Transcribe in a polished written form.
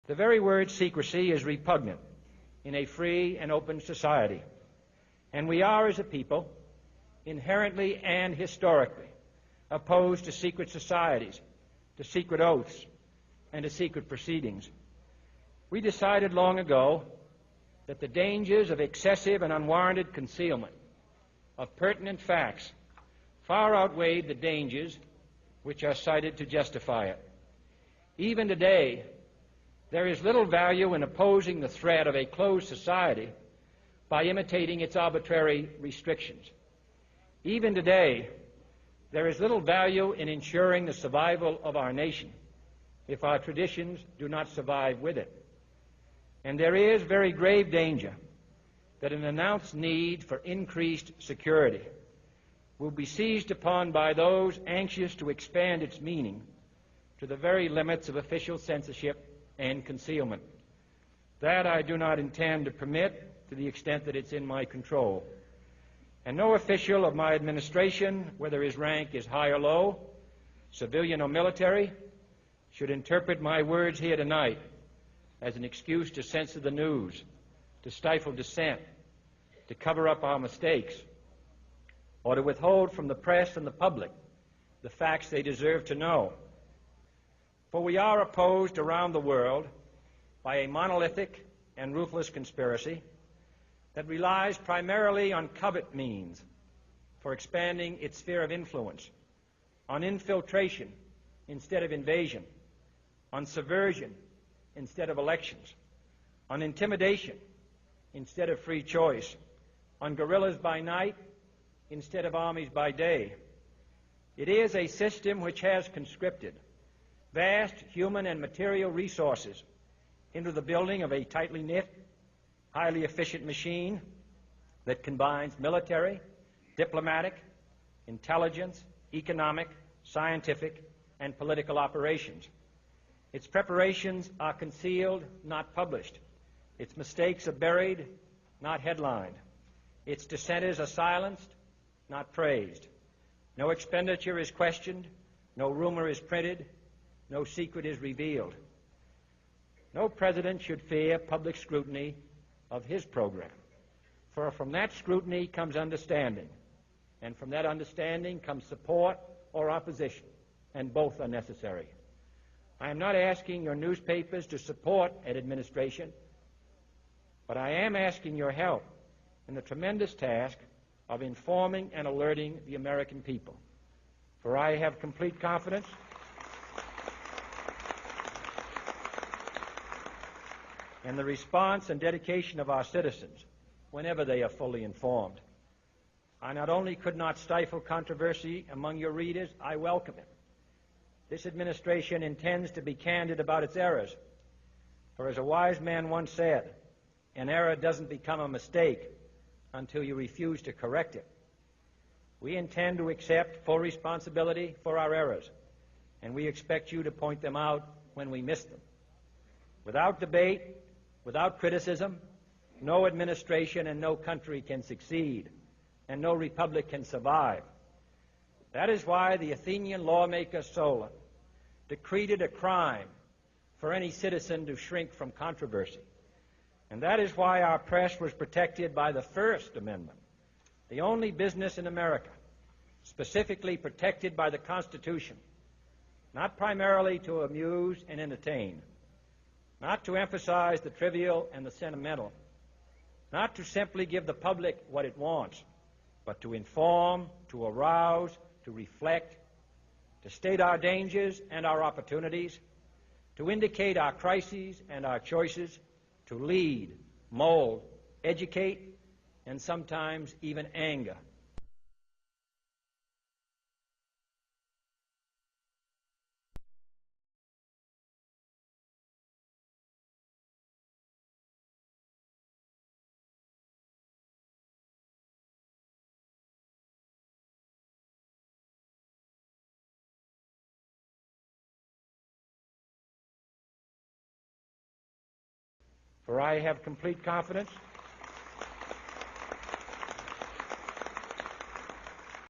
The very word secrecy is repugnant in a free and open society, and we are, as a people, inherently and historically opposed to secret societies, to secret oaths, and to secret proceedings. We decided long ago that the dangers of excessive and unwarranted concealment of pertinent facts far outweighed the dangers which are cited to justify it. Even today, there is little value in opposing the threat of a closed society by imitating its arbitrary restrictions. Even today, there is little value in ensuring the survival of our nation if our traditions do not survive with it. And there is very grave danger that an announced need for increased security will be seized upon by those anxious to expand its meaning to the very limits of official censorship and concealment. That I do not intend to permit to the extent that it's in my control. And no official of my administration, whether his rank is high or low, civilian or military, should interpret my words here tonight as an excuse to censor the news, to stifle dissent, to cover up our mistakes, or to withhold from the press and the public the facts they deserve to know. For we are opposed around the world by a monolithic and ruthless conspiracy that relies primarily on covert means for expanding its sphere of influence, on infiltration instead of invasion, on subversion instead of elections, on intimidation instead of free choice, on guerrillas by night instead of armies by day. It is a system which has conscripted vast human and material resources into the building of a tightly knit, highly efficient machine that combines military, diplomatic, intelligence, economic, scientific, and political operations. Its preparations are concealed, not published. Its mistakes are buried, not headlined. Its dissenters are silenced, not praised. No expenditure is questioned, no rumor is printed, no secret is revealed. No president should fear public scrutiny of his program, for from that scrutiny comes understanding, and from that understanding comes support or opposition, and both are necessary. I am not asking your newspapers to support an administration, but I am asking your help in the tremendous task of informing and alerting the American people. For I have complete confidence in the response and dedication of our citizens whenever they are fully informed. I not only could not stifle controversy among your readers, I welcome it. This administration intends to be candid about its errors. For as a wise man once said, an error doesn't become a mistake until you refuse to correct it. We intend to accept full responsibility for our errors, and we expect you to point them out when we miss them. Without debate, without criticism, no administration and no country can succeed, and no republic can survive. That is why the Athenian lawmaker Solon decreed it a crime for any citizen to shrink from controversy. And that is why our press was protected by the First Amendment, the only business in America specifically protected by the Constitution, not primarily to amuse and entertain, not to emphasize the trivial and the sentimental, not to simply give the public what it wants, but to inform, to arouse, to reflect, to state our dangers and our opportunities, to indicate our crises and our choices, to lead, mold, educate, and sometimes even anger. For I have complete confidence